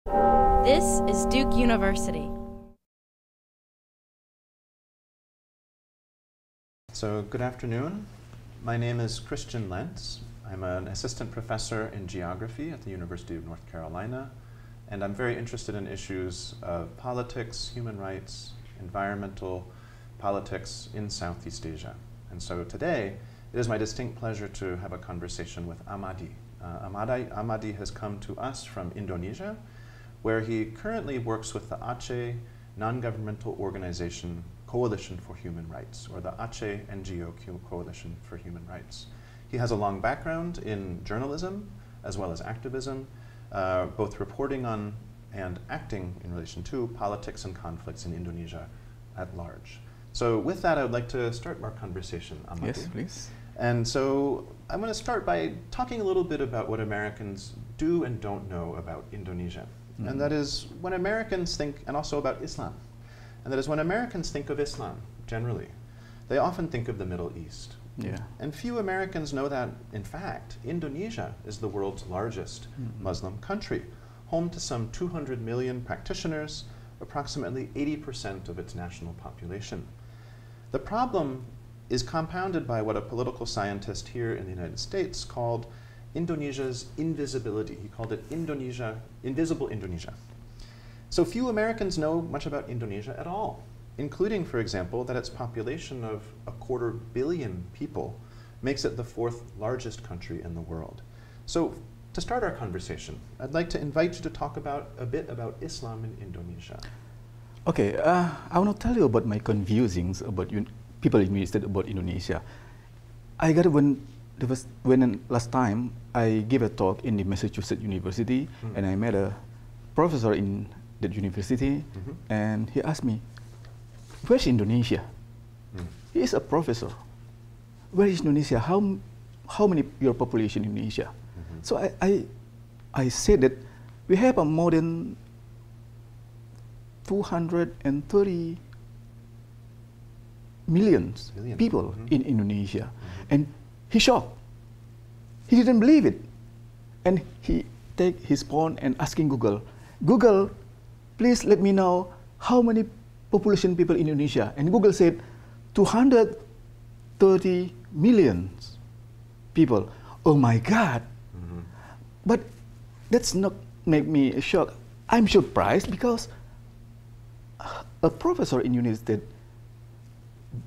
This is Duke University. So, good afternoon. My name is Christian Lentz. I'm an assistant professor in geography at the University of North Carolina, and I'm very interested in issues of politics, human rights, environmental politics in Southeast Asia. And so today, it is my distinct pleasure to have a conversation with Ahmady. Ahmady has come to us from Indonesia, where he currently works with the Aceh non-governmental organization Coalition for Human Rights, or the Aceh NGO Coalition for Human Rights. He has a long background in journalism as well as activism, both reporting on and acting in relation to politics and conflicts in Indonesia at large. So with that, I would like to start our conversation, Ahmady. Yes, please. And so I'm going to start by talking a little bit about what Americans do and don't know about Indonesia. Mm-hmm. And that is when Americans think, and also about Islam, and that is when Americans think of Islam, generally, they often think of the Middle East. Yeah. And few Americans know that, in fact, Indonesia is the world's largest Muslim country, home to some 200 million practitioners, approximately 80% of its national population. The problem is compounded by what a political scientist here in the United States called Indonesia's invisibility. He called it invisible Indonesia. So few Americans know much about Indonesia at all, including, for example, that its population of 250 million people makes it the 4th largest country in the world. So to start our conversation, I'd like to invite you to talk about a bit about Islam in Indonesia. Okay, I want to tell you about my confusings about people in the United States about Indonesia. I got it when last time I gave a talk in the Massachusetts University, and I met a professor in that university, and he asked me, "Where's Indonesia?" He is a professor. Where is Indonesia? How many your population in Indonesia? So I said that we have a more than 230 million people in Indonesia. And he shocked. He didn't believe it. And he take his phone and asking Google, "Google, please let me know how many population people in Indonesia." And Google said 230 million people. Oh my God. But that's not make me shocked. I'm surprised because a professor in United States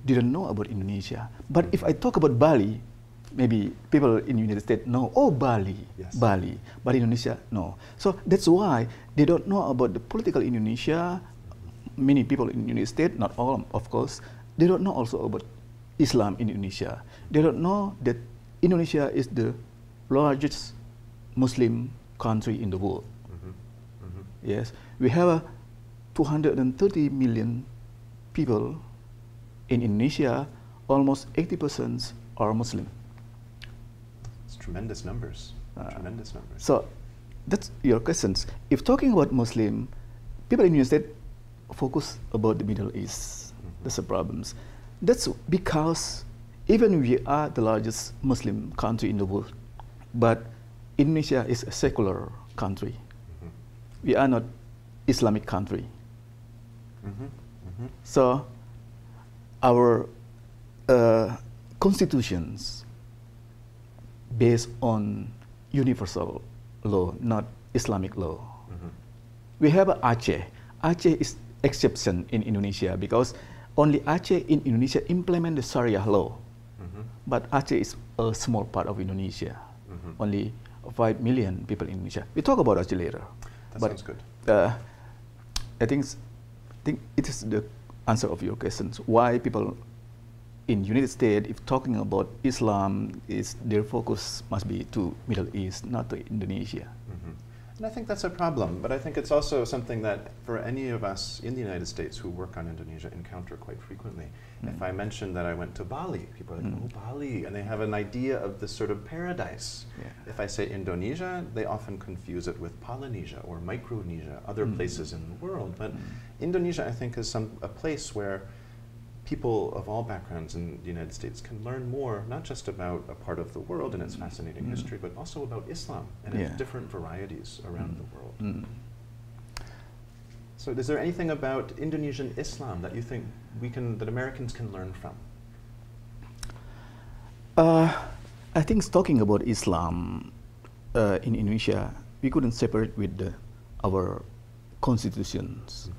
didn't know about Indonesia. But if I talk about Bali, maybe people in United States know, oh, Bali, yes. Bali, but Indonesia, no. So that's why they don't know about the political Indonesia. Many people in United States, not all, of course, they don't know also about Islam in Indonesia. They don't know that Indonesia is the largest Muslim country in the world. Yes, we have 230 million people in Indonesia. Almost 80% are Muslim. It's tremendous numbers. Tremendous numbers. So that's your questions. If talking about Muslim, people in the United States focus about the Middle East. That's the problems. That's because even we are the largest Muslim country in the world, but Indonesia is a secular country. We are not Islamic country. So our constitutions based on universal law, not Islamic law. We have Aceh. Aceh is exception in Indonesia because only Aceh in Indonesia implement the Sharia law. But Aceh is a small part of Indonesia. Only 5 million people in Indonesia. We talk about Aceh later. That sounds good. I think it is the answer of your questions. Why people in United States, if talking about Islam, their focus must be to Middle East, not to Indonesia. And I think that's a problem, but I think it's also something that for any of us in the United States who work on Indonesia encounter quite frequently. If I mention that I went to Bali, people are like, oh, Bali, and they have an idea of this sort of paradise. If I say Indonesia, they often confuse it with Polynesia or Micronesia, other places in the world. But Indonesia, I think, is a place where people of all backgrounds in the United States can learn more, not just about a part of the world and its fascinating history, but also about Islam and its different varieties around the world. So is there anything about Indonesian Islam that you think that Americans can learn from? I think talking about Islam in Indonesia, we couldn't separate with our constitutions.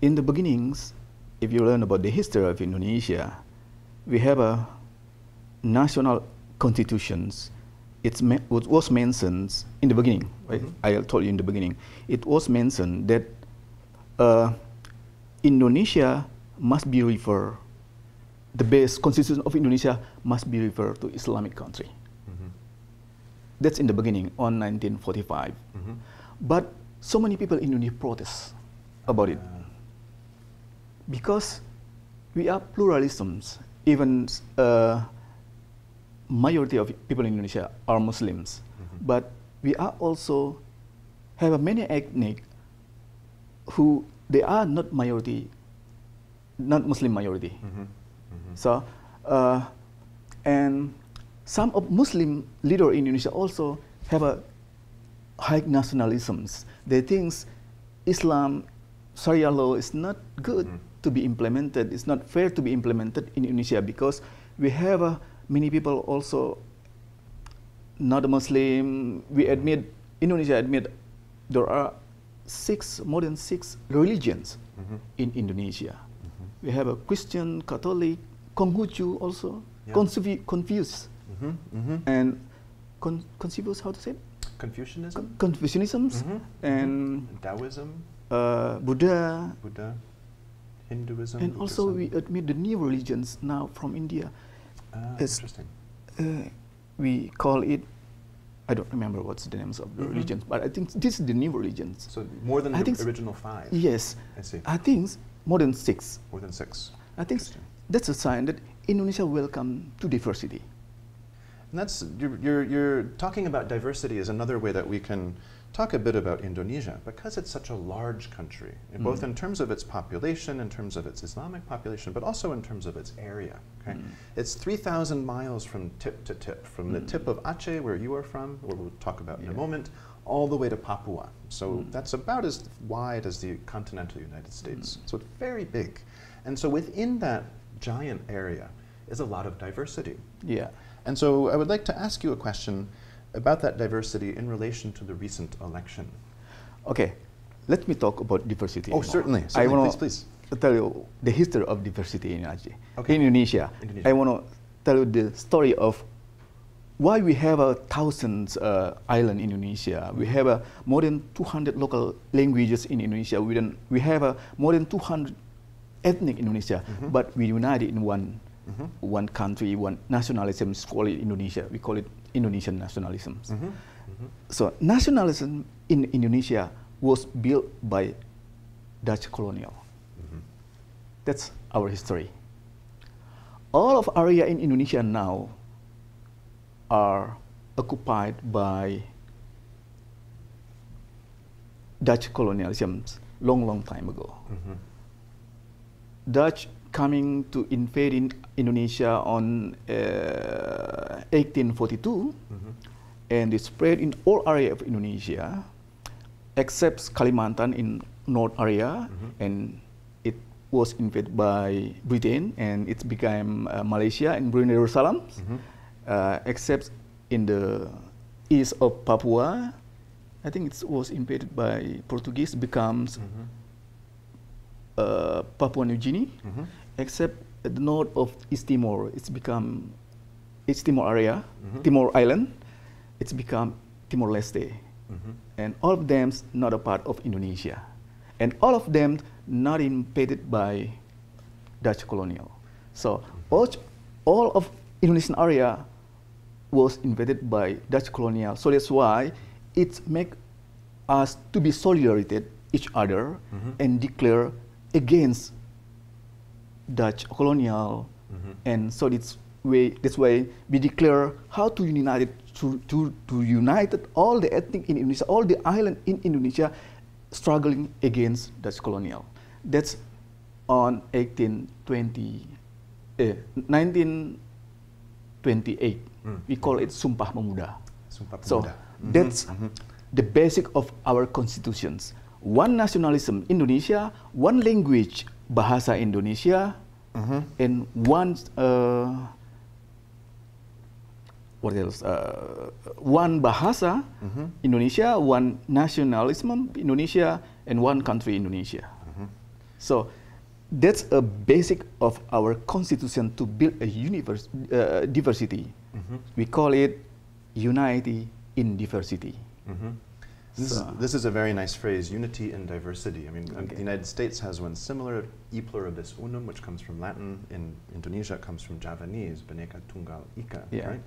In the beginnings, if you learn about the history of Indonesia, we have a national constitutions. It was mentioned in the beginning, right? I told you in the beginning. It was mentioned that Indonesia must be referred, the base constitution of Indonesia must be referred to Islamic country. That's in the beginning, on 1945. But so many people in Indonesia protest about it. Because we are pluralisms, even majority of people in Indonesia are Muslims, but we are also have a many ethnic who they are not majority, not Muslim majority. So, and some of Muslim leaders in Indonesia also have a high nationalisms. They think Islam, Sharia law is not good to be implemented. It's not fair to be implemented in Indonesia because we have many people also not a Muslim. We admit, Indonesia admit there are more than six religions in Indonesia. We have a Christian, Catholic, Konghucu also, Confucius, and Confucius, how to say it? Confucianism? Confucianism, and Taoism, Buddha, Hinduism. And also we admit the new religions now from India. Interesting. We call it, I don't remember what's the names of the religions, but I think this is the new religions. So more than the original 5? Yes. I see. I think more than 6. More than 6. I think that's a sign that Indonesia welcome to diversity. And that's, you're talking about diversity is another way that we can talk a bit about Indonesia, because it's such a large country, both in terms of its population, in terms of its Islamic population, but also in terms of its area. Okay? It's 3,000 miles from tip to tip, from the tip of Aceh, where you are from, where we'll talk about in a moment, all the way to Papua. So that's about as wide as the continental United States. So it's very big. And so within that giant area is a lot of diversity. Yeah. And so I would like to ask you a question about that diversity in relation to the recent election. Okay, let me talk about diversity. Oh, certainly. I want please. to tell you the history of diversity in Aceh. Okay. In Indonesia. I want to tell you the story of why we have thousands islands in Indonesia. We have more than 200 local languages in Indonesia. We have more than 200 ethnic in Indonesia, but we united in one country, one nationalism, call it Indonesia. We call it Indonesian nationalism. So nationalism in Indonesia was built by Dutch colonial. That's our history. All of area in Indonesia now are occupied by Dutch colonialism long time ago. Dutch coming to invade in Indonesia on 1842, and it spread in all area of Indonesia, except Kalimantan in north area, and it was invaded by Britain, and it became Malaysia and Brunei Darussalam, except in the east of Papua, I think it was invaded by Portuguese, becomes Papua New Guinea, except at the north of East Timor, it's become East Timor area, Timor Island, it's become Timor-Leste. And all of them not a part of Indonesia. And all of them not invaded by Dutch colonial. So all of Indonesian area was invaded by Dutch colonial. So that's why it makes us to be solidarity each other and declare against Dutch colonial, and so that's why we declare how to unite to unite all the ethnic in Indonesia, all the island in Indonesia, struggling against Dutch colonial. That's on 1928. We call it Sumpah Pemuda. So that's the basic of our constitutions. one nationalism Indonesia, one language Bahasa Indonesia, and one what else? One Bahasa Indonesia, one nationalism Indonesia, and one country Indonesia. So that's a basic of our constitution to build a diversity. We call it unity in diversity. This is a very nice phrase, unity in diversity. I mean, the United States has one similar, e pluribus unum, which comes from Latin. In Indonesia, it comes from Javanese, Bhinneka Tunggal Ika, right?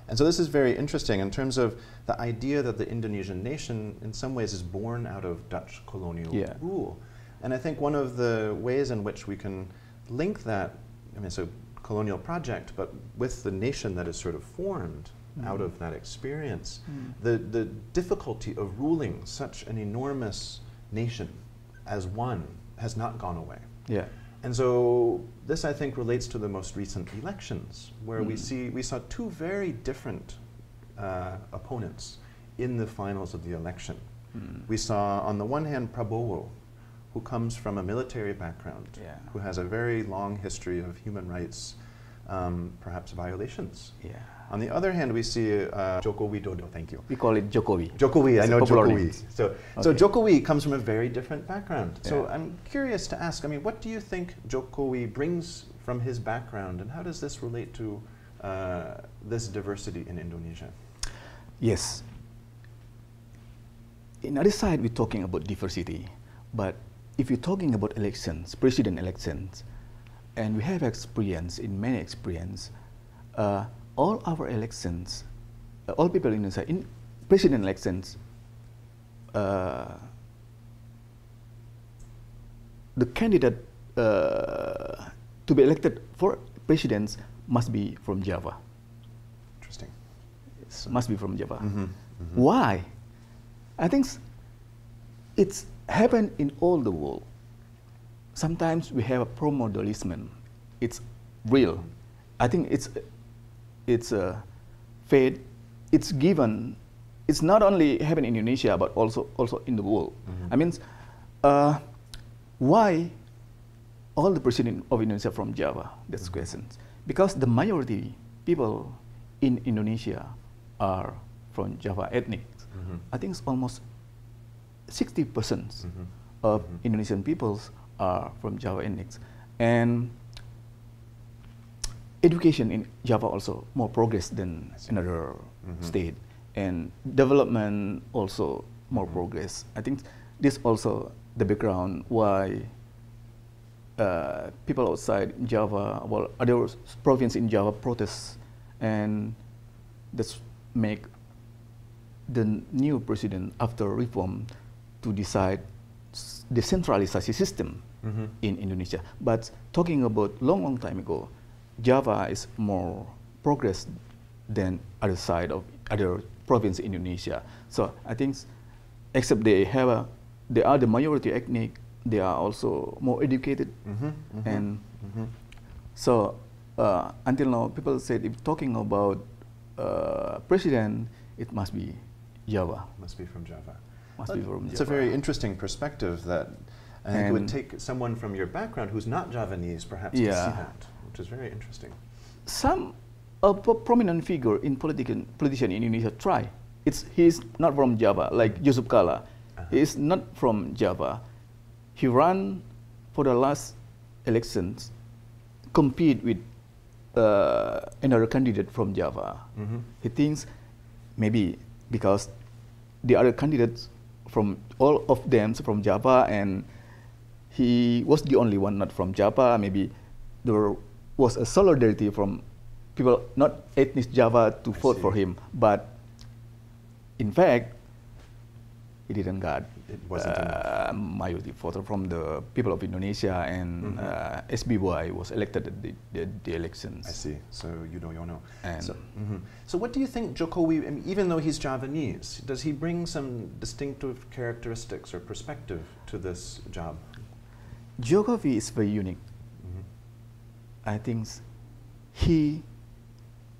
And so this is very interesting in terms of the idea that the Indonesian nation, in some ways, is born out of Dutch colonial rule. And I think one of the ways in which we can link that, I mean, it's a colonial project, but with the nation that is sort of formed out of that experience, the difficulty of ruling such an enormous nation as one has not gone away. And so this, I think, relates to the most recent elections, where we saw two very different opponents in the finals of the election. We saw, on the one hand, Prabowo, who comes from a military background, who has a very long history of human rights, perhaps violations. On the other hand, we see Joko Widodo, thank you. We call it Jokowi. Jokowi, I know Jokowi. So Jokowi comes from a very different background. So I'm curious to ask, I mean, what do you think Jokowi brings from his background, and how does this relate to this diversity in Indonesia? Yes. In other side, we're talking about diversity, but if you're talking about elections, president elections, and we have experience in many experience, all our elections, all people in Indonesia, in president elections, the candidate to be elected for presidents must be from Java. Interesting. Must be from Java. Why? I think it's happened in all the world. Sometimes we have a pro-modalism. It's real. I think it's a fate. It's given. It's not only happen in Indonesia, but also in the world. I mean, why all the president of Indonesia from Java? That's the question. Because the majority people in Indonesia are from Java ethnic. I think it's almost 60% of Indonesian peoples are from Java ethnics, and education in Java also more progress than another state, and development also more progress. I think this also the background why people outside Java, well, other province in Java protest, and that's make the new president after reform to decide the centralization system in Indonesia. But talking about long time ago, Java is more progress than other side of other province in Indonesia. So I think, except they are the majority ethnic, they are also more educated, and so until now, people said if talking about president, it must be Java. Must be from Java. Must be from It's Java. a very interesting perspective that I think it would take someone from your background who's not Javanese, perhaps, to see that, which is very interesting. Some prominent figure in politician in Indonesia try. He's not from Java, like Yusuf Kala. He is not from Java. He ran for the last elections, compete with another candidate from Java. He thinks maybe because the other candidates from all of them from Java, and he was the only one not from Java. Maybe there was a solidarity from people not ethnic Java to vote for him, but in fact, he didn't get majority voter from the people of Indonesia, and SBY was elected at the elections. I see. So you know. So what do you think Jokowi, I mean, even though he's Javanese, does he bring some distinctive characteristics or perspective to this job? Jokowi is very unique. I think he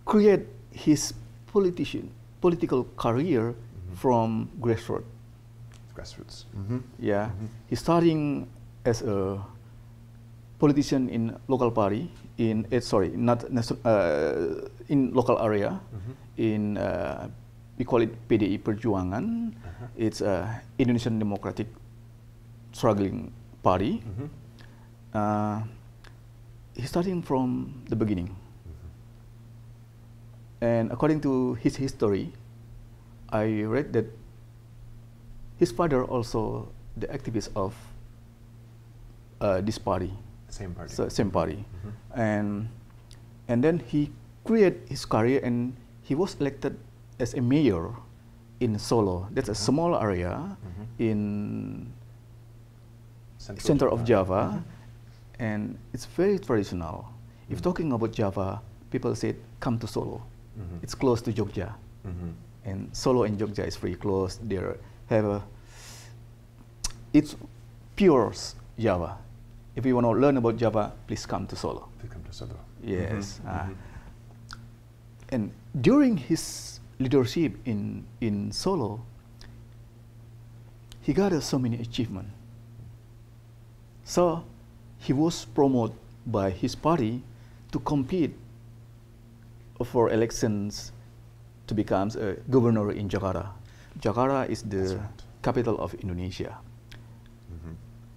created his political career from grassroots. Grassroots. Yeah, he's starting as a politician in local party in in local area in we call it PDI Perjuangan. It's a Indonesian Democratic Struggling Party. He's starting from the beginning, and according to his history, I read that his father also the activist of this party. Same party. So, same party. And then he created his career, and he was elected as a mayor in Solo. That's a small area in center of Java, and it's very traditional. If talking about Java, people say, come to Solo. It's close to Jogja. And Solo and Jogja is very close. It's pure Java. If you want to learn about Java, please come to Solo. Please come to Solo. Yes. And during his leadership in Solo, he got so many achievements. So he was promoted by his party to compete for elections to become a governor in Jakarta. Jakarta is the capital of Indonesia.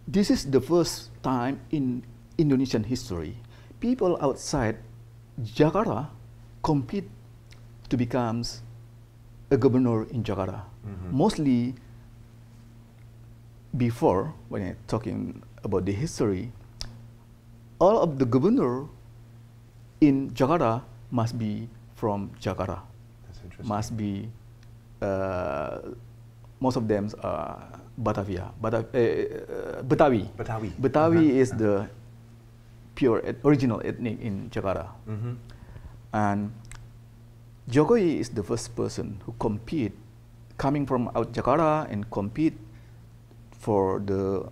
This is the first time in Indonesian history people outside Jakarta compete to become a governor in Jakarta. Mostly before, when I'm talking about the history, all of the governor in Jakarta must be from Jakarta. That's interesting. Must be, most of them are Batavia, Betawi. Betawi is the pure original ethnic in Jakarta. And Jokowi is the first person who coming from out Jakarta and compete for the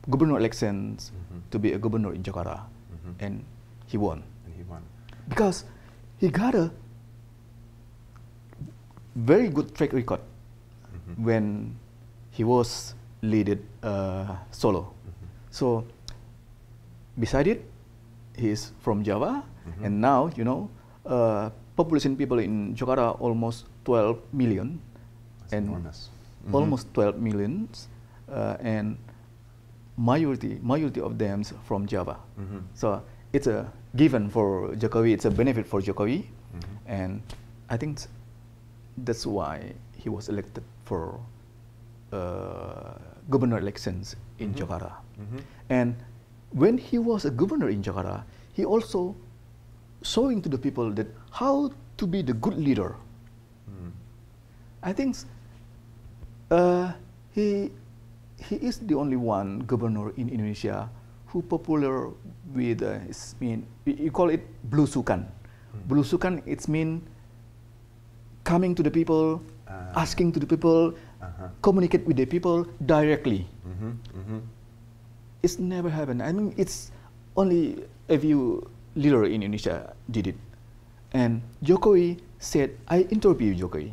governor elections to be a governor in Jakarta. And he won. Because he got a very good track record when he was leading Solo. So beside it, he is from Java, and now population people in Jakarta almost 12 million. That's enormous. Almost 12 millions, and majority of them from Java. So it's a given for Jokowi. It's a benefit for Jokowi, and I think that's why he was elected for governor elections in Jakarta. And when he was a governor in Jakarta, he also showing to the people that how to be the good leader. I think he is the only one governor in Indonesia who popular with you call it belusukan. Belusukan, it's mean coming to the people, asking to the people, communicate with the people directly. It's never happened. I mean, it's only a few leader in Indonesia did it. And Jokowi said, I interviewed Jokowi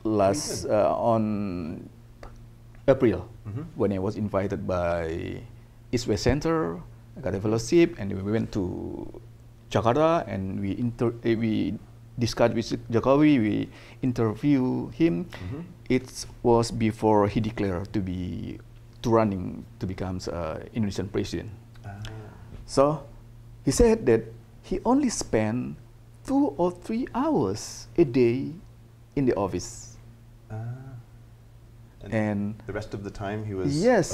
last on April when I was invited by East West Center. I got a fellowship, and we went to Jakarta, and we discussed with Jokowi. We interviewed him. It was before he declared to running to become Indonesian president. So he said that he only spent 2 or 3 hours a day in the office. And the rest of the time he was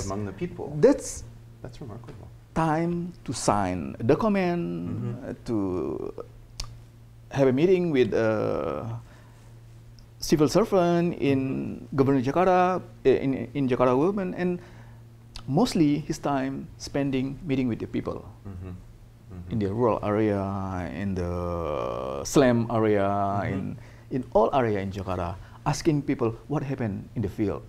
among the people. That's remarkable. Time to sign a document, to have a meeting with a civil servant in Governor Jakarta, in Jakarta government, and mostly his time spending meeting with the people in the rural area, in the slum area, in all area in Jakarta, asking people what happened in the field,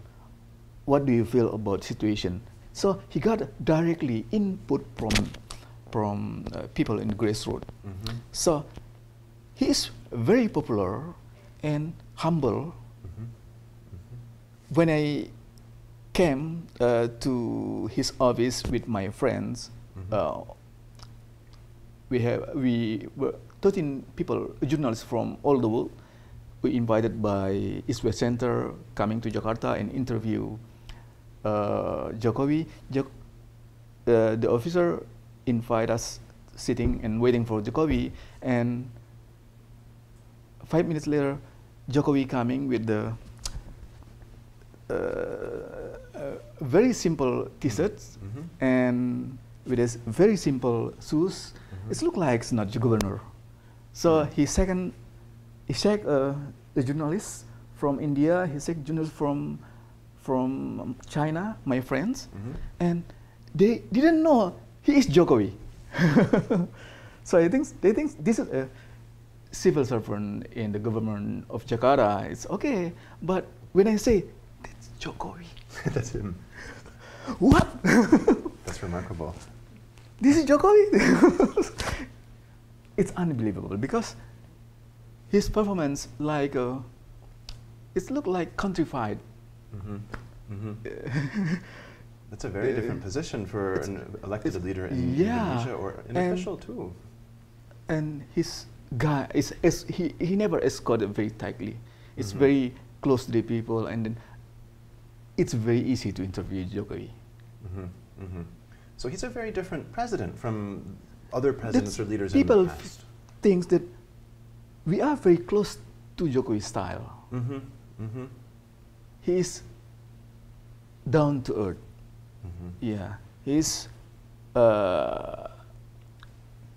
what do you feel about situation. So he got directly input from people in the grassroots. So he is very popular and humble. When I came to his office with my friends. We were 13 people, journalists from all the world. We invited by East West Center coming to Jakarta and interview Jokowi. The officer invited us sitting and waiting for Jokowi, and 5 minutes later, Jokowi coming with the very simple t-shirts and with his very simple shoes. It looked like it's not the governor. So he checked the journalists from India, he checked journalists from China, my friends, and they didn't know he is Jokowi. So they think this is a civil servant in the government of Jakarta. It's okay, but when I say that's Jokowi, that's him. What? That's remarkable. This is Jokowi. It's unbelievable because his performance, like it looked like countrified. That's a very different position for an elected leader in Indonesia, or an official too. And his guy he never escorted very tightly. It's very close to the people, and then it's very easy to interview Jokowi. So he's a very different president from other presidents or leaders people in the past. Think that we are very close to Jokowi's style. He is down to earth. Yeah, he's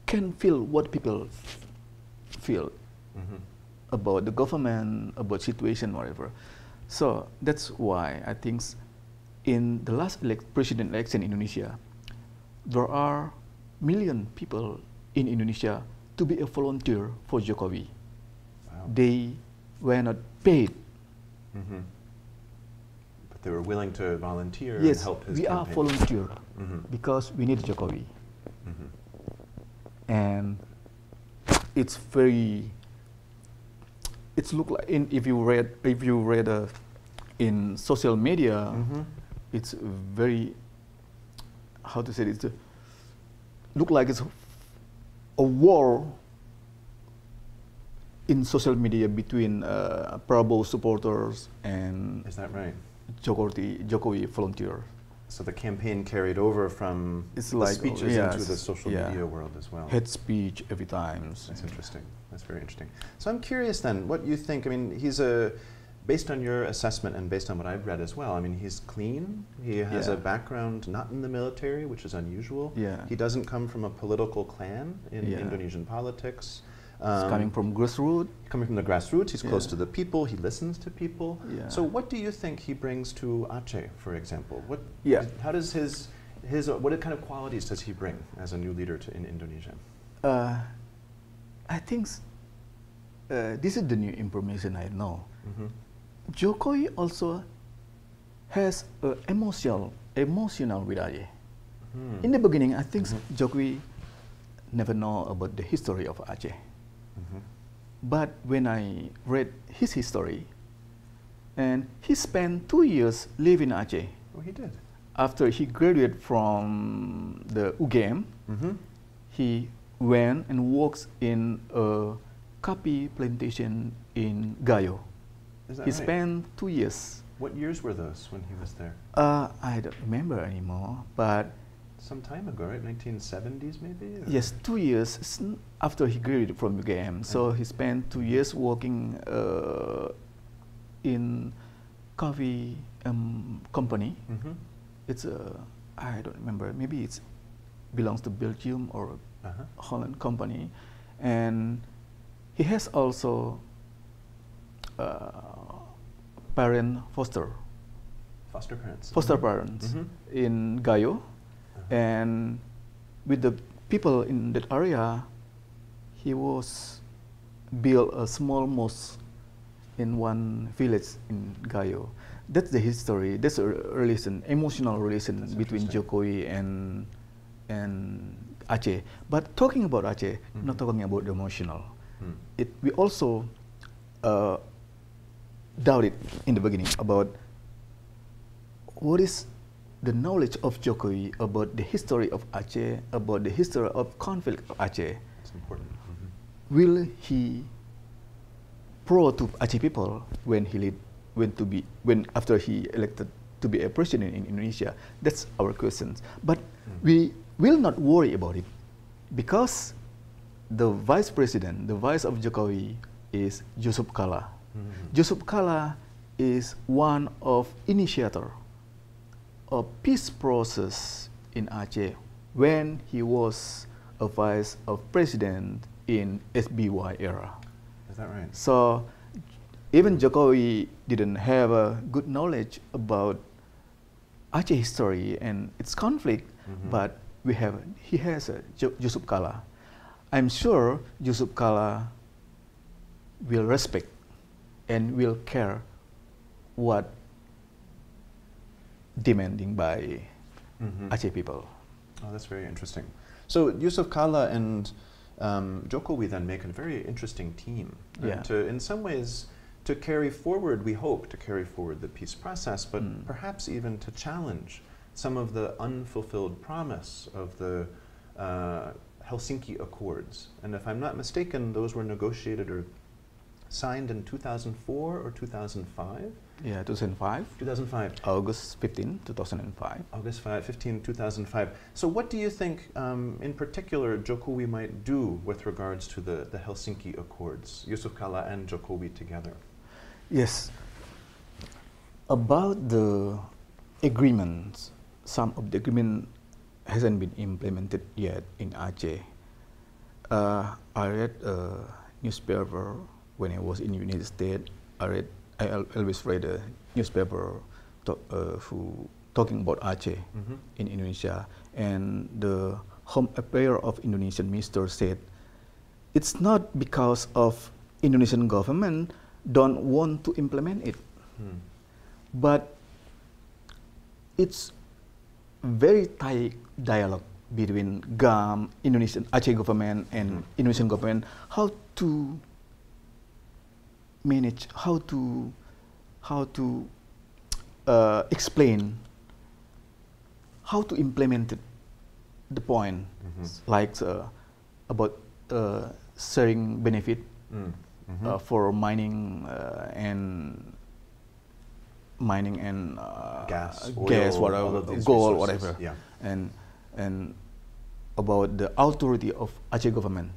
can feel what people feel about the government, about situation, whatever. So that's why I think in the last president election in Indonesia, there are million people in Indonesia to be a volunteer for Jokowi. Wow. They were not paid. But they were willing to volunteer and help his campaign. We are volunteer because we need Jokowi. And it's very. It's look like if you read in social media, it's very, how to say it, it's look like it's a war in social media between Prabowo supporters and is that right? Jokowi volunteers. So the campaign carried over from the speeches into the social media world as well. Hate speech every time. That's interesting. That's very interesting. So I'm curious then, what you think, I mean, based on your assessment and based on what I've read as well, I mean, he's clean. He has a background not in the military, which is unusual. He doesn't come from a political clan in Indonesian politics. He's coming from grassroots. Coming from the grassroots, he's close to the people, he listens to people. So what do you think he brings to Aceh, for example? How does what kind of qualities does he bring as a new leader in Indonesia? I think this is the new information I know. Jokowi also has emotional with Aceh. In the beginning, I think Jokowi never know about the history of Aceh. But when I read his history, and he spent 2 years living in Aceh. Oh, he did. After he graduated from the UGM, he went and worked in a coffee plantation in Gayo. Is that he right? spent 2 years. What years were those when he was there? I don't remember anymore, but some time ago, right? 1970s maybe? Or? Yes, 2 years after he graduated from UGM. So he spent 2 years working in coffee company. It's I don't remember. Maybe it belongs to Belgium or Holland company, and he has also foster parents in Gayo. And with the people in that area, he was built a small mosque in one village in Gayo. That's the history. That's a relation, emotional relation between Jokowi and Aceh. But talking about Aceh, not talking about the emotional. We also doubted in the beginning about what is the knowledge of Jokowi about the history of Aceh, about the history of conflict of Aceh? It's important. Will he pro to Aceh people when he after he elected to be a president in Indonesia? That's our questions. But we will not worry about it because the vice president, the vice of Jokowi, is Yusuf Kala. Yusuf Kala is one of initiator of peace process in Aceh when he was a vice of president in SBY era. Is that right? So even Jokowi didn't have a good knowledge about Aceh history and its conflict, but he has Yusuf Kala. I'm sure Yusuf Kala will respect and will care what demanding by Aceh people. Oh, that's very interesting. So Yusuf Kala and Jokowi then make a very interesting team. Yeah. To, in some ways, to carry forward, we hope to carry forward the peace process, but perhaps even to challenge some of the unfulfilled promise of the Helsinki Accords. And if I'm not mistaken, those were negotiated or signed in 2004 or 2005? Yeah, 2005. 2005. August 15, 2005. August 15, 2005. So what do you think, in particular, Jokowi might do with regards to the Helsinki Accords, Yusuf Kala and Jokowi together? Yes. About the agreements, some of the agreement hasn't been implemented yet in Aceh. I read a newspaper when I was in the United States. I always read a newspaper who talking about Aceh in Indonesia, and the Home Affairs of Indonesian minister said it's not because of Indonesian government don't want to implement it, but it's very tight dialogue between GAM, Indonesian Aceh government and Indonesian government, how to manage, how to explain, how to implement it, the point, like about sharing benefit for mining and gas, gas, oil, whatever, all of these gold, resources. whatever, Yeah. and about the authority of Aceh government,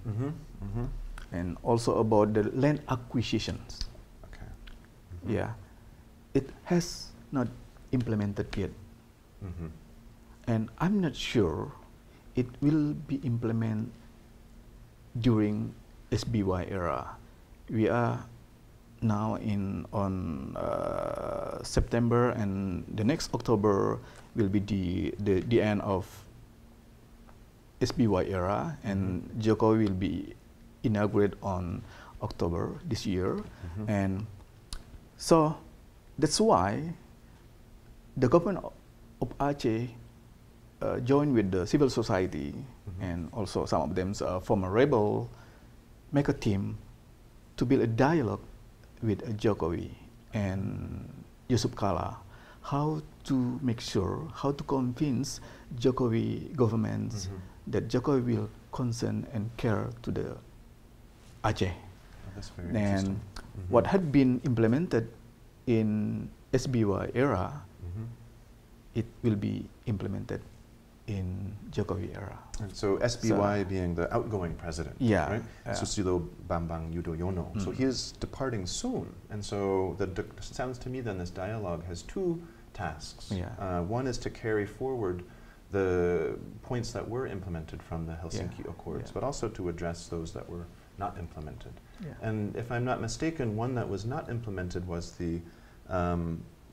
and also about the land acquisitions. Okay. Yeah, it has not implemented yet, and I'm not sure it will be implemented during SBY era. We are now on September, and the next October will be the end of SBY era, and Joko will be inaugurated on October this year, and so that's why the government of Aceh joined with the civil society, and also some of them former rebel, make a team to build a dialogue with Jokowi and Yusuf Kala, how to make sure, how to convince Jokowi governments that Jokowi will concern and care to the Aceh. Oh, that's very And interesting. what had been implemented in SBY era, it will be implemented in Jokowi era. And so SBY being the outgoing president, Yeah, right? yeah. Susilo Bambang Yudhoyono. So he is departing soon, and so sounds to me then this dialogue has two tasks. Yeah. One is to carry forward the points that were implemented from the Helsinki Accords, but also to address those that were not implemented. Yeah. And if I'm not mistaken, one that was not implemented was the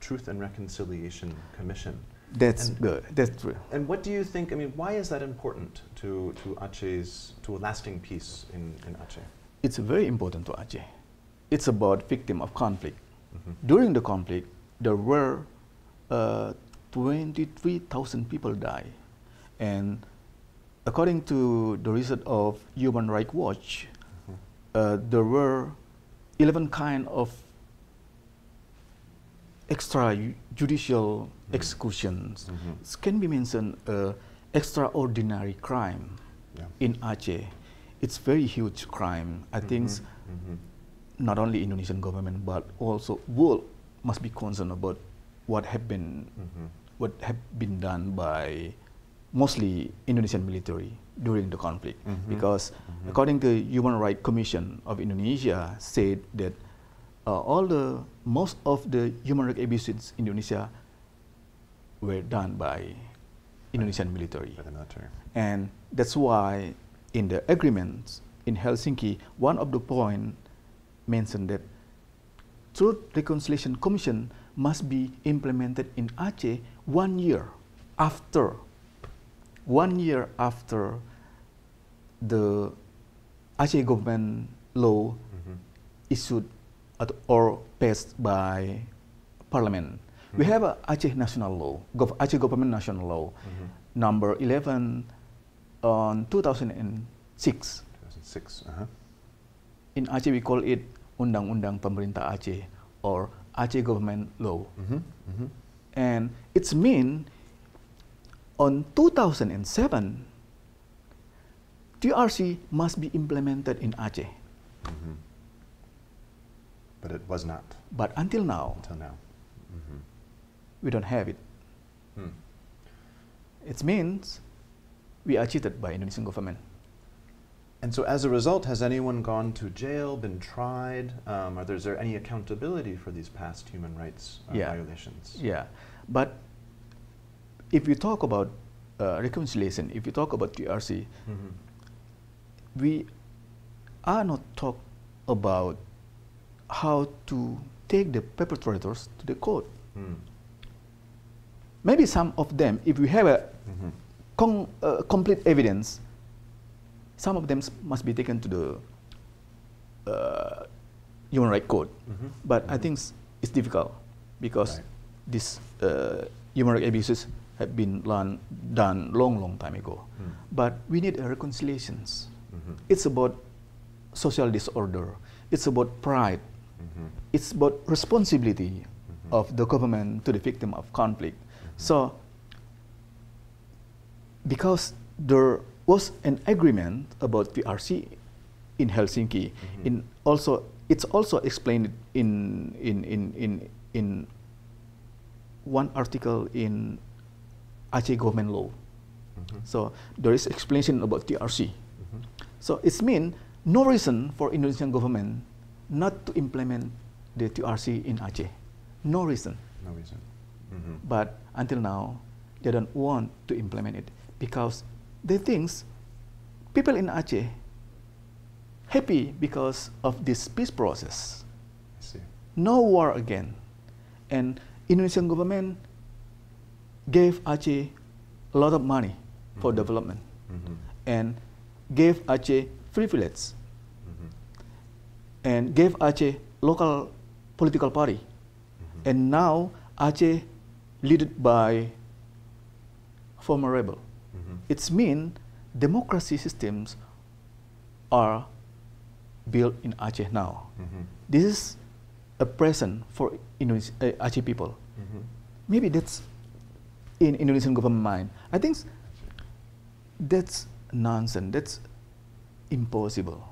Truth and Reconciliation Commission. That's good. That's true. And what do you think, I mean, why is that important to a lasting peace in Aceh? It's very important to Aceh. It's about victim of conflict. During the conflict, there were 23,000 people died. And according to the result of Human Rights Watch, there were 11 kind of extrajudicial executions. It can be mentioned extraordinary crime in Aceh. It's very huge crime. I think not only Indonesian government but also world must be concerned about what have been done by mostly Indonesian military during the conflict, because according to Human Rights Commission of Indonesia said that most of the human rights abuses in Indonesia were done by Indonesian military. By the military. And that's why in the agreements in Helsinki, one of the points mentioned that Truth Reconciliation Commission must be implemented in Aceh 1 year after the Aceh government law issued or passed by Parliament. We have a Aceh national law, Aceh government national law, number 11 on 2006. 2006. In Aceh we call it Undang-Undang Pemerintah Aceh or Aceh government law. And it's mean on 2007 TRC must be implemented in Aceh. But it was not. But until now, we don't have it. It means we are cheated by Indonesian government. And so as a result, has anyone gone to jail, been tried? Is there any accountability for these past human rights violations? Yeah, but if you talk about reconciliation, if you talk about TRC, we are not talk about how to take the perpetrators to the court. Maybe some of them, if we have a complete evidence, some of them must be taken to the human rights court. But I think it's difficult because these human rights abuses have been done long time ago. But we need a reconciliations. It's about social disorder. It's about pride. It's about responsibility of the government to the victim of conflict. So, because there was an agreement about TRC in Helsinki, it's also explained in one article in Aceh government law. So there is explanation about TRC. So it means no reason for Indonesian government not to implement the TRC in Aceh. No reason. No reason. But until now, they don't want to implement it because they think people in Aceh happy because of this peace process. I see. No war again. And Indonesian government gave Aceh a lot of money for development and gave Aceh privilege and gave Aceh local political party. And now Aceh led by former rebel. It means democracy systems are built in Aceh now. This is a present for Aceh people. Maybe that's in Indonesian government mind. I think that's nonsense. That's impossible.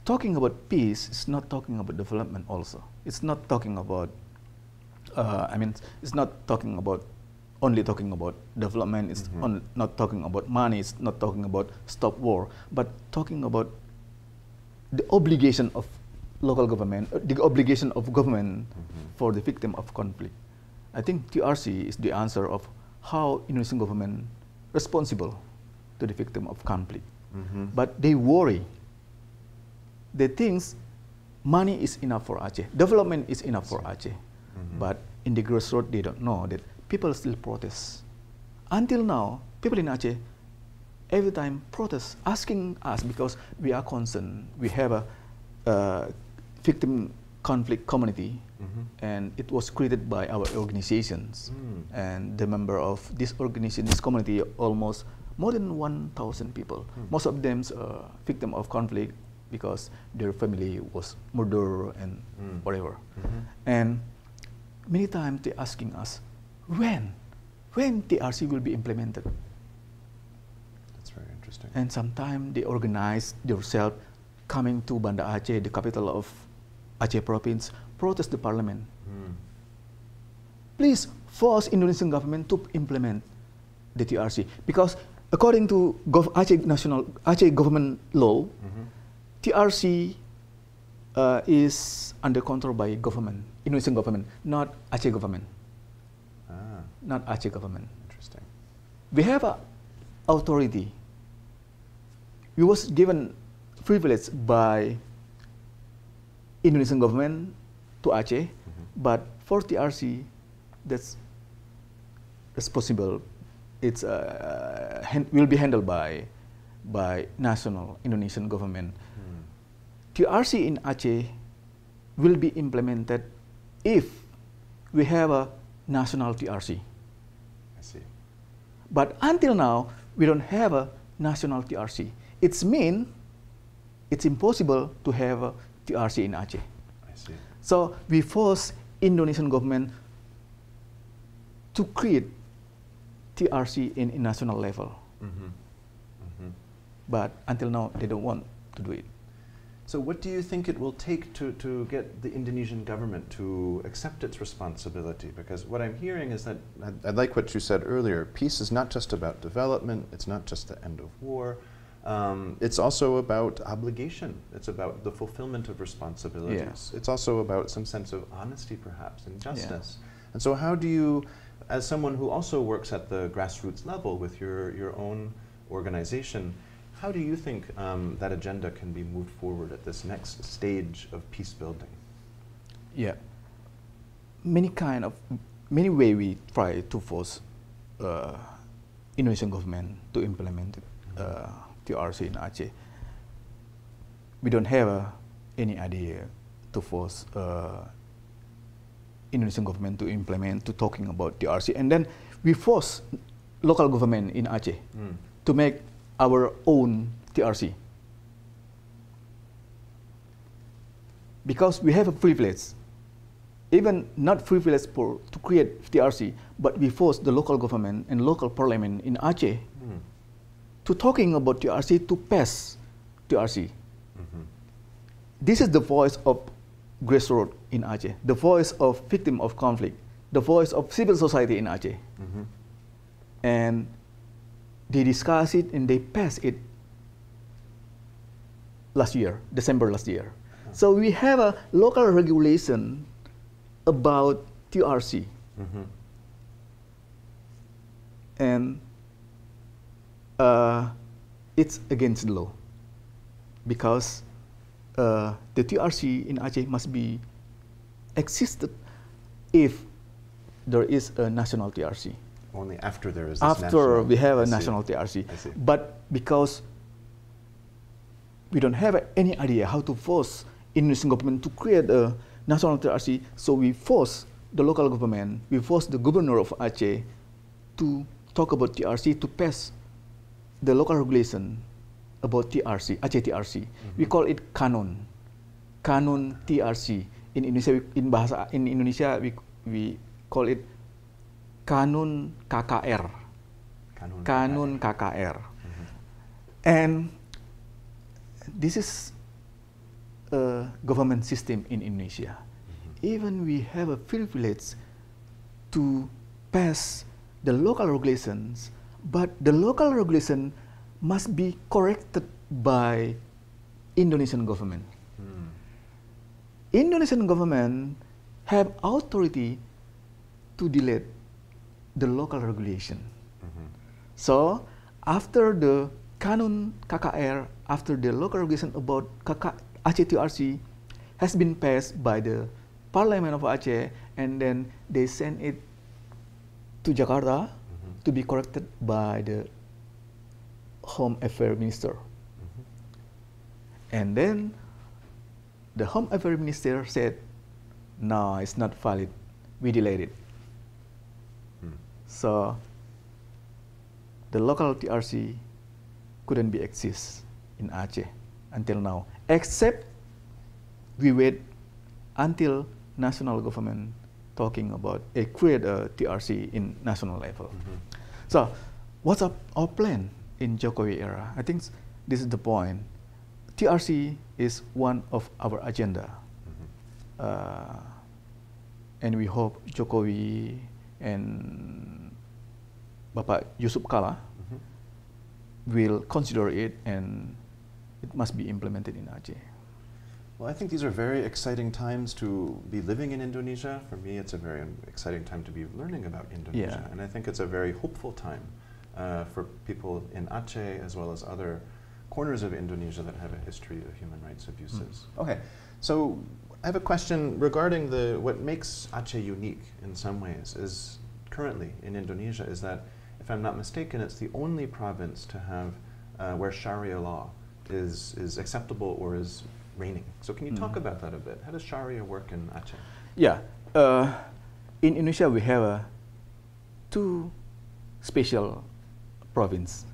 Talking about peace is not talking about development also. It's not talking about, it's not talking about only talking about development. It's not talking about money. It's not talking about stop war, but talking about the obligation of local government, the obligation of government for the victim of conflict. I think TRC is the answer of how Indonesian government responsible to the victim of conflict. But they worry. They think money is enough for Aceh, development is enough for Aceh. But in the grassroots, they don't know that people still protest. Until now, people in Aceh every time protest, asking us because we are concerned. We have a victim conflict community, and it was created by our organizations. And the member of this organization, this community, almost more than 1,000 people. Most of them are victim of conflict because their family was murdered and whatever. And many times they're asking us, when TRC will be implemented? That's very interesting. And sometimes they organize themselves coming to Banda Aceh, the capital of Aceh province, protest the parliament. Please force Indonesian government to implement the TRC, because according to Aceh government law, TRC is under control by government, Indonesian government, not Aceh government. Not Aceh government. Interesting. We have an authority. We was given privilege by Indonesian government to Aceh, but for TRC, that's possible. It's will be handled by national Indonesian government. TRC in Aceh will be implemented if we have a national TRC. I see. But until now, we don't have a national TRC. It's impossible to have a TRC in Aceh. I see. So we force Indonesian government to create TRC in national level. But until now, they don't want to do it. So what do you think it will take to get the Indonesian government to accept its responsibility? Because what I'm hearing is that, I like what you said earlier, peace is not just about development, it's not just the end of war, it's also about obligation, it's about the fulfillment of responsibilities. Yeah. It's also about some sense of honesty perhaps, and justice. Yeah. And so how do you, as someone who also works at the grassroots level with your own organization, how do you think that agenda can be moved forward at this next stage of peace building? Yeah, many ways we try to force Indonesian government to implement TRC in Aceh. We don't have any idea to force Indonesian government to implement, to talking about TRC, and then we force local government in Aceh to make our own TRC, because we have a privilege, even not privilege to create TRC, but we force the local government and local parliament in Aceh to talking about TRC, to pass TRC. This is the voice of grassroots in Aceh, the voice of victim of conflict, the voice of civil society in Aceh. And they discuss it and they pass it last year, December last year. So we have a local regulation about TRC. And it's against the law, because the TRC in Aceh must be existed if there is a national TRC. Only after there is this after we have a I see. National TRC. I see. But because we don't have any idea how to force Indonesian government to create a national TRC, so we force the local government, we force the governor of Aceh to talk about TRC, to pass the local regulation about TRC, Aceh TRC. We call it Kanon TRC. In Indonesia, we call it Kanun KKR. Kanun KKR. And this is a government system in Indonesia. Even we have a privilege to pass the local regulations, but the local regulation must be corrected by Indonesian government. Indonesian government have authority to delete the local regulation. So after the Kanun KKR, after the local regulation about Aceh TRC has been passed by the Parliament of Aceh, and then they send it to Jakarta to be corrected by the Home Affairs Minister. And then the Home Affairs Minister said, no, it's not valid, we delayed it. So the local TRC couldn't be exist in Aceh until now, except we wait until national government talking about create a TRC in national level. So, what's our plan in Jokowi era? I think this is the point. TRC is one of our agenda, and we hope Jokowi and Bapak Yusuf Kala will consider it, and it must be implemented in Aceh. Well, I think these are very exciting times to be living in Indonesia. For me, it's a very exciting time to be learning about Indonesia. And I think it's a very hopeful time for people in Aceh as well as other corners of Indonesia that have a history of human rights abuses. Okay, so I have a question regarding what makes Aceh unique in some ways is currently in Indonesia is that, if I'm not mistaken, it's the only province to have where Sharia law is acceptable or is reigning. So can you talk about that a bit? How does Sharia work in Aceh? Yeah, in Indonesia we have two special provinces.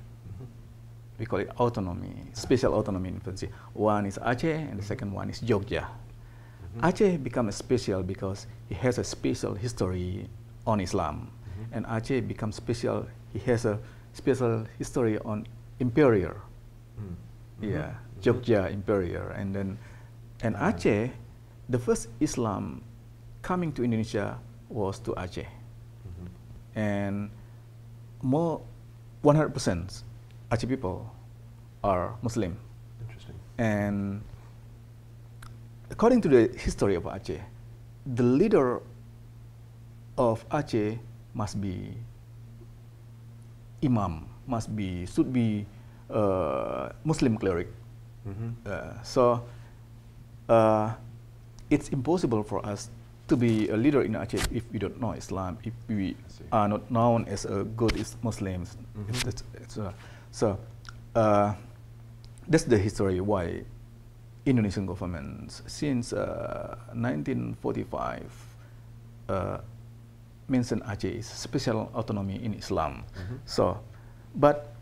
We call it autonomy, special autonomy in Indonesia. One is Aceh and the second one is Jogja. Aceh becomes special because it has a special history on Islam. And Aceh becomes special, it has a special history on imperial. Yeah, Jogja imperial. And Aceh, the first Islam coming to Indonesia was to Aceh. And more 100% Aceh people are Muslim. Interesting. And according to the history of Aceh, the leader of Aceh must be imam, should be Muslim cleric. So it's impossible for us to be a leader in Aceh if we don't know Islam, if we are not known as a good Muslims. So that's the history why Indonesian government since 1945 mentioned Aceh is special autonomy in Islam. So, but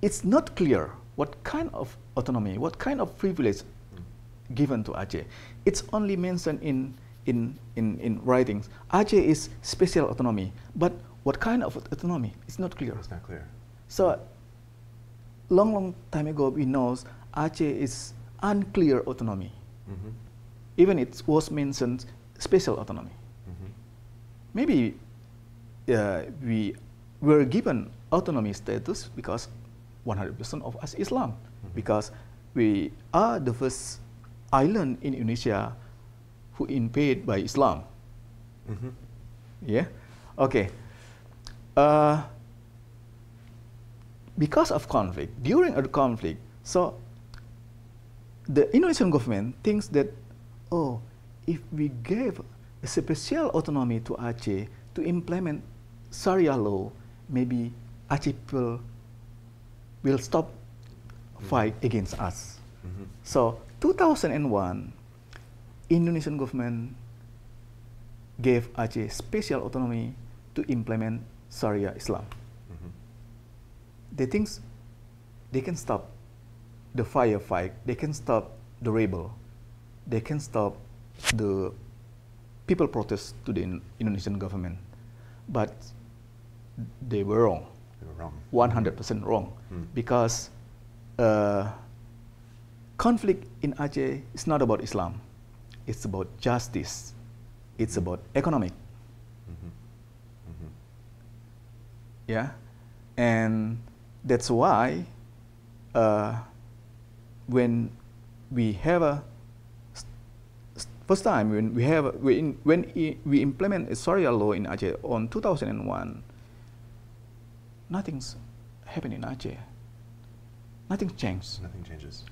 it's not clear what kind of autonomy, what kind of privilege given to Aceh. It's only mentioned in writings. Aceh is special autonomy, but what kind of autonomy? It's not clear. It's not clear. So, long time ago, we know Aceh is unclear autonomy. Even it was mentioned special autonomy. Maybe we were given autonomy status because 100% of us Islam, because we are the first island in Indonesia who invaded by Islam. Yeah, okay. Because of conflict, during a conflict, so the Indonesian government thinks that, oh, if we gave a special autonomy to Aceh to implement Sharia law, maybe Aceh people will stop fight against us. So 2001, Indonesian government gave Aceh special autonomy to implement Sharia Islam. They think they can stop the firefight, they can stop the rebel, they can stop the people protest to the Indonesian government. But they were wrong. They were wrong. 100% wrong. Because conflict in Aceh is not about Islam. It's about justice. It's about economic. Yeah, and that's why when we have a first time when we implement a Sharia law in Aceh on 2001, nothing's happened in Aceh. Nothing changed. Nothing changes.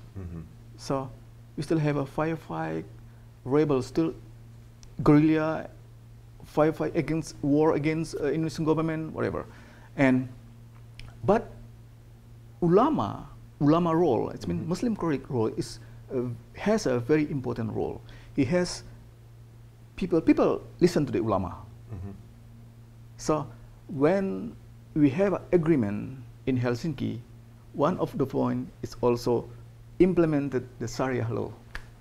So we still have a firefight, rebels still guerrilla, firefight against war against Indonesian government, whatever. But ulama role, it's mean Muslim cleric role has a very important role. It has people listen to the ulama. So when we have an agreement in Helsinki, one of the point is also implemented the Sharia law.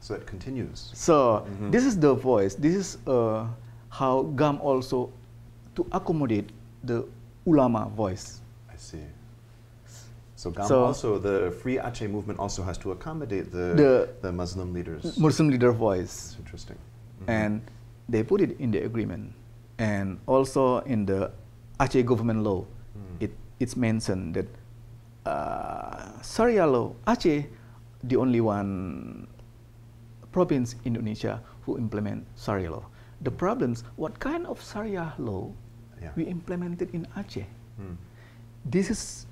So it continues. So this is the voice. This is how GAM also to accommodate the ulama voice. I see. So GAM also, the Free Aceh movement also has to accommodate the Muslim leaders. Muslim leader voice. That's interesting. And they put it in the agreement. And also in the Aceh government law, it's mentioned that Sharia law, Aceh, the only one province in Indonesia who implement Sharia law. The problems, what kind of Sharia law we implemented in Aceh? This is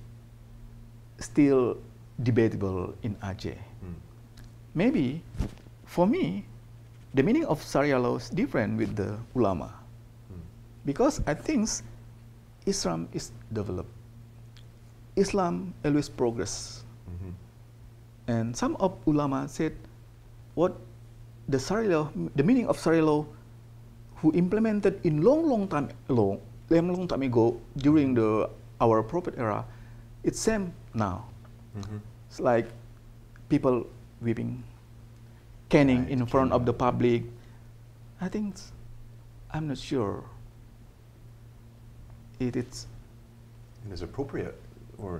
still debatable in Aceh. Maybe, for me, the meaning of Sharia law is different with the ulama. Because I think Islam is developed. Islam always progress. And some of ulama said, what the Sharia law, the meaning of Sharia law, who implemented in long time ago during our Prophet era, it's same now. It's like people weeping, caning in front of the public. I think I'm not sure it is appropriate. Or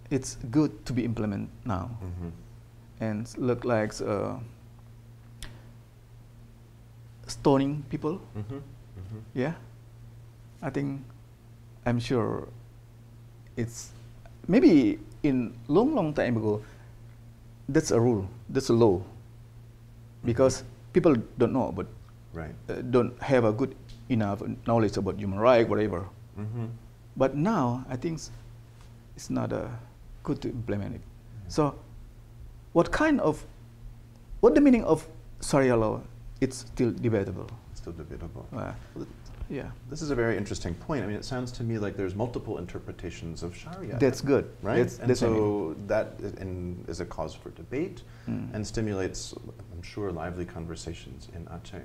it's good to be implemented now, and look like stoning people. Yeah, I think I'm sure it's maybe in long time ago. That's a rule. That's a law. Because people don't know, but don't have a good enough knowledge about human rights, whatever. But now, I think it's not good to implement it. So, what the meaning of Sharia law? It's still debatable. Still debatable. Yeah. This is a very interesting point. I mean, it sounds to me like there's multiple interpretations of Sharia. That's good. Right? So that is a cause for debate and stimulates, I'm sure, lively conversations in Aceh.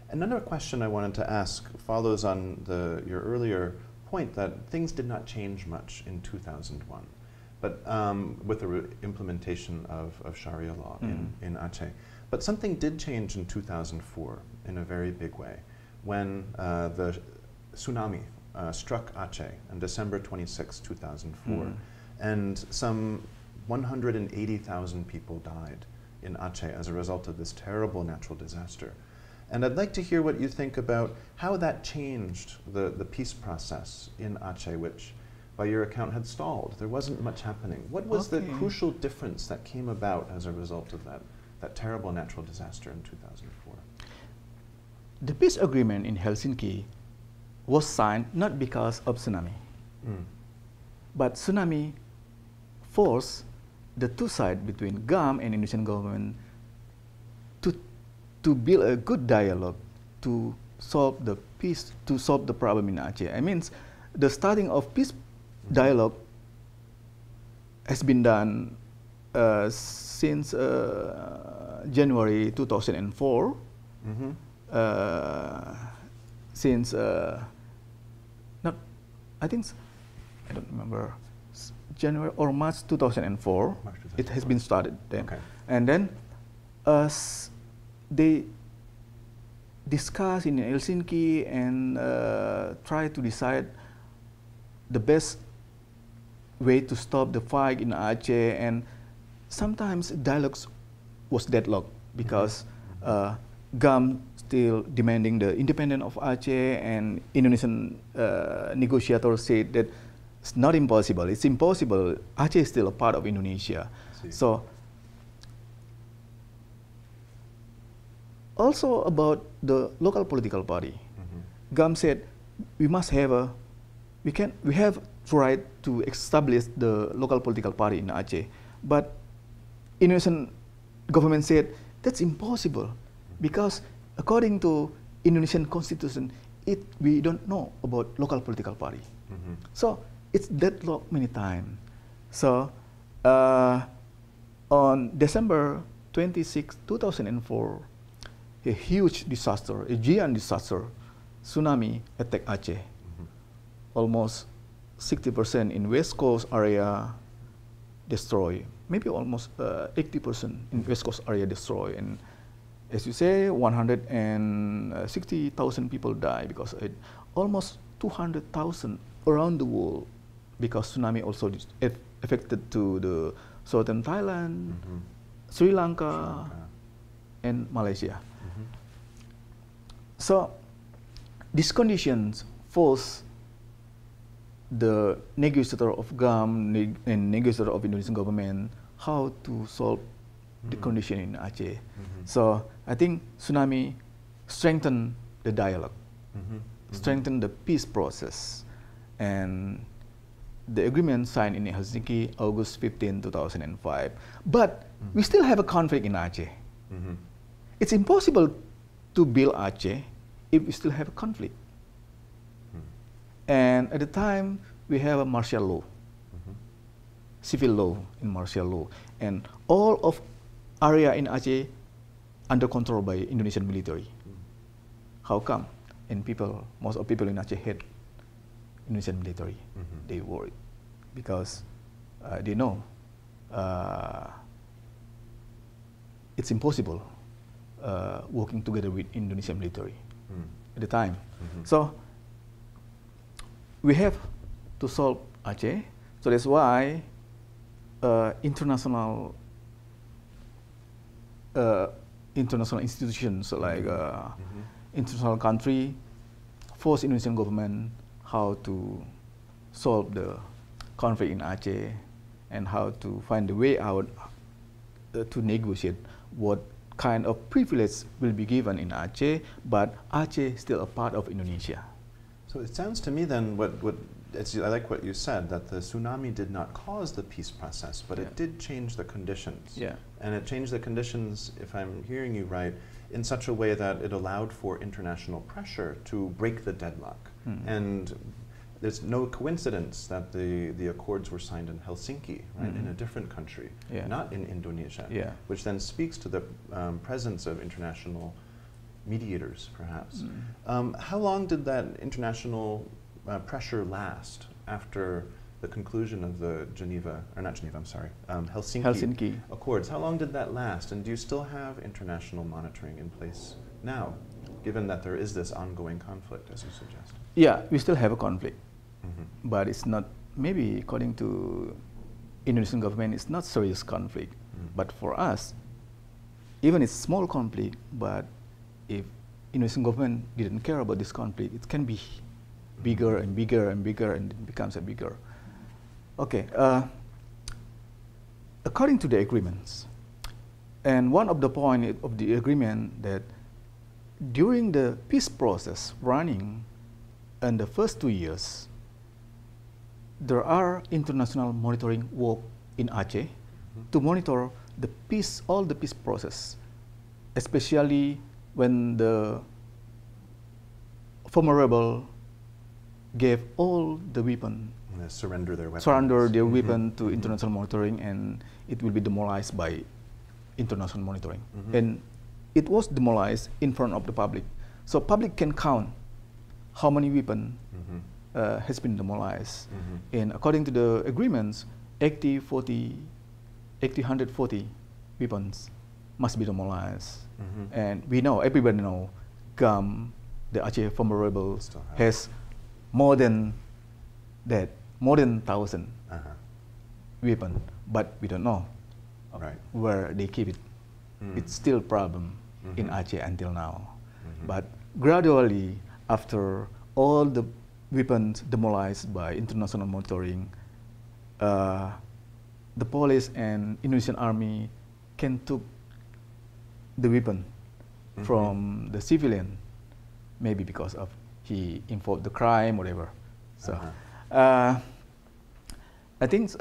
Another question I wanted to ask follows on your earlier point that things did not change much in 2001, but with the implementation of Sharia law in Aceh. But something did change in 2004 in a very big way when the tsunami struck Aceh on December 26, 2004, and some 180,000 people died in Aceh as a result of this terrible natural disaster. And I'd like to hear what you think about how that changed the peace process in Aceh, which, by your account, had stalled. There wasn't much happening. What was the crucial difference that came about as a result of that terrible natural disaster in 2004? The peace agreement in Helsinki was signed not because of tsunami, but tsunami forced the two sides between GAM and Indonesian government to build a good dialogue to solve the peace, to solve the problem in Aceh. I mean, the starting of peace dialogue has been done since January 2004. Since I don't remember, January or March 2004. It has been started then, and then they discuss in Helsinki and try to decide the best way to stop the fight in Aceh. And sometimes dialogues was deadlocked because GAM still demanding the independence of Aceh, and Indonesian negotiators said that it's not impossible. It's impossible. Aceh is still a part of Indonesia. So also about the local political party, GAM said we have tried to establish the local political party in Aceh, but Indonesian government said that's impossible because according to Indonesian constitution, we don't know about local political party. So it's deadlocked many times. So on December 26, 2004, a huge disaster, a giant disaster, tsunami attacked Aceh. Almost 60% in West Coast area destroyed. Maybe almost 80% in West Coast area destroyed. And as you say, 160,000 people die because it. Almost 200,000 around the world, because tsunami also affected to the southern Thailand, Sri Lanka, and Malaysia. So these conditions force the negotiator of GAM and negotiator of Indonesian government how to solve the condition in Aceh. So I think tsunami strengthened the dialogue, strengthened the peace process, and the agreement signed in Helsinki, August 15, 2005. But we still have a conflict in Aceh. It's impossible to build Aceh if we still have a conflict. And at the time, we have a martial law, civil law in martial law, and all of area in Aceh under control by Indonesian military. How come? And most of people in Aceh hate Indonesian military. They worry because they know it's impossible working together with Indonesian military at the time. So we have to solve Aceh. So that's why international institutions like international country force Indonesian government how to solve the conflict in Aceh and how to find a way out to negotiate what kind of privilege will be given in Aceh, but Aceh is still a part of Indonesia. So it sounds to me then, I like what you said, that the tsunami did not cause the peace process, but it did change the conditions. Yeah. And it changed the conditions, if I'm hearing you right, in such a way that it allowed for international pressure to break the deadlock. And there's no coincidence that the accords were signed in Helsinki, right, in a different country, not in Indonesia, which then speaks to the presence of international mediators, perhaps. How long did that international pressure last after the conclusion of the Helsinki Accords? How long did that last? And do you still have international monitoring in place now, given that there is this ongoing conflict, as you suggest? Yeah, we still have a conflict, but it's not, maybe according to Indonesian government, it's not serious conflict. But for us, even it's small conflict, but if Indonesian government didn't care about this conflict, it can be bigger and bigger and bigger, and it becomes a bigger. Okay, according to the agreements, and one of the points of the agreement that during the peace process running in the first 2 years, there are international monitoring work in Aceh to monitor the peace, all the peace process, especially when the former rebel gave all the weapon, surrender their weapons, weapon to international monitoring, and it will be demolished by international monitoring. And it was demolished in front of the public, so public can count how many weapons has been demolished. And according to the agreements, 140 weapons must be demolished. And we know, everybody know, GAM, the Aceh former rebels, has more than that, more than 1,000 weapons, but we don't know where they keep it. It's still a problem in Aceh until now. But gradually, after all the weapons demolished by international monitoring, the police and Indonesian army can take the weapon from the civilian, maybe because of he involved the crime, whatever. So I think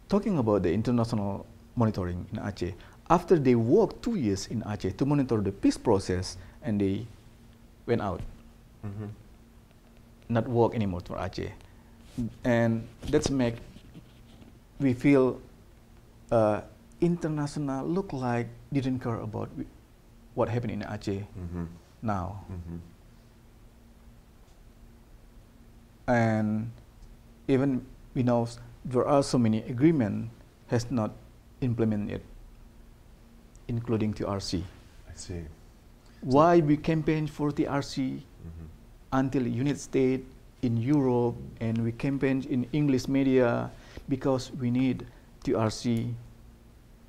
talking about the international monitoring in Aceh, after they worked 2 years in Aceh to monitor the peace process, and they went out, not work anymore for Aceh, and that's make we feel international look like didn't care about what happened in Aceh now. And even we know there are so many agreements has not implemented yet. including TRC. I see. Why we campaign for TRC until United States, in Europe, and we campaign in English media, because we need TRC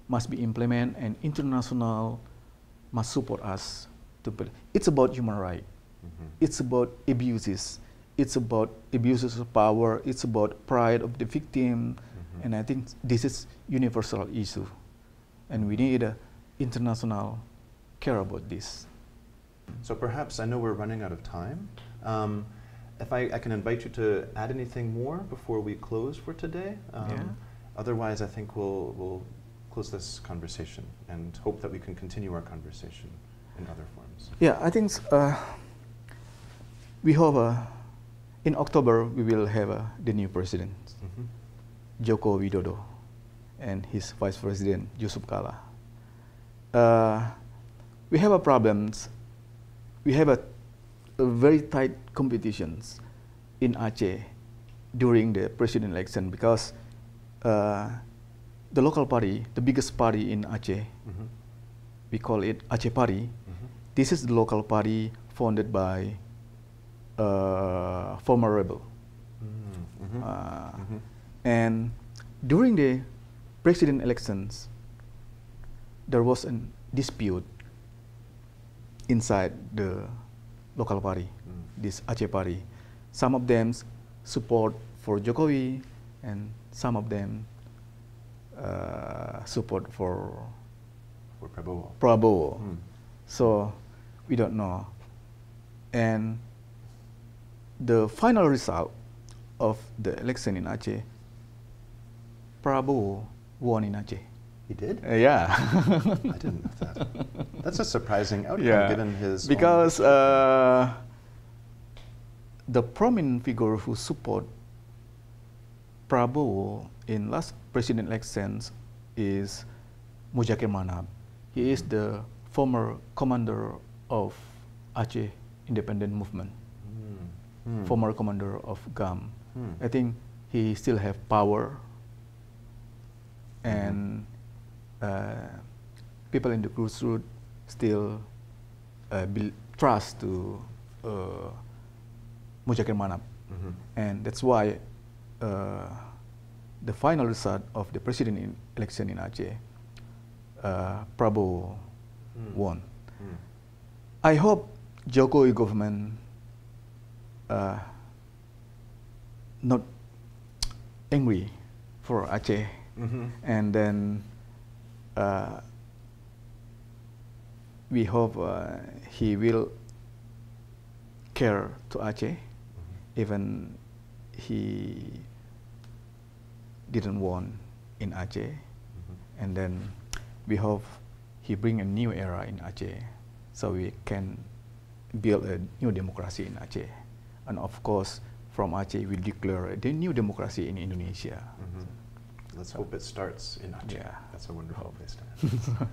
must be implemented and international must support us. It's about human rights. It's about abuses. It's about abuses of power. It's about pride of the victim. And I think this is universal issue. And we need international care about this. So perhaps, I know we're running out of time. If I can invite you to add anything more before we close for today. Otherwise, I think we'll close this conversation and hope that we can continue our conversation in other forms. Yeah, I think we hope in October we will have the new president, Joko Widodo, and his vice president, Yusuf Kala. We have a problems. We have a very tight competitions in Aceh during the president election, because the local party, the biggest party in Aceh, we call it Aceh Party. This is the local party founded by former rebel. And during the president elections, there was a dispute inside the local party, this Aceh Party. Some of them support for Jokowi, and some of them support for Prabowo. So we don't know. And the final result of the election in Aceh, Prabowo won in Aceh. He did? Yeah. I didn't know that. That's a surprising outcome given his because the prominent figure who support Prabowo in last president elections is Mujakir Manab. He is the former commander of Aceh Independent Movement, former commander of GAM. I think he still have power, and people in the grassroots still trust to Mujakir Manab. And that's why the final result of the president election in Aceh, Prabowo won. I hope Jokowi government not angry for Aceh, and then we hope he will care to Aceh, even he didn't won in Aceh, and then we hope he bring a new era in Aceh, so we can build a new democracy in Aceh, and of course from Aceh we declare the new democracy in Indonesia. Let's hope it starts in Aceh. Yeah. That's a wonderful place to end.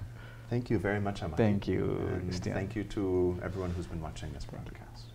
Thank you very much, Ahmady. Thank you, and Christian. thank you to everyone who's been watching this broadcast.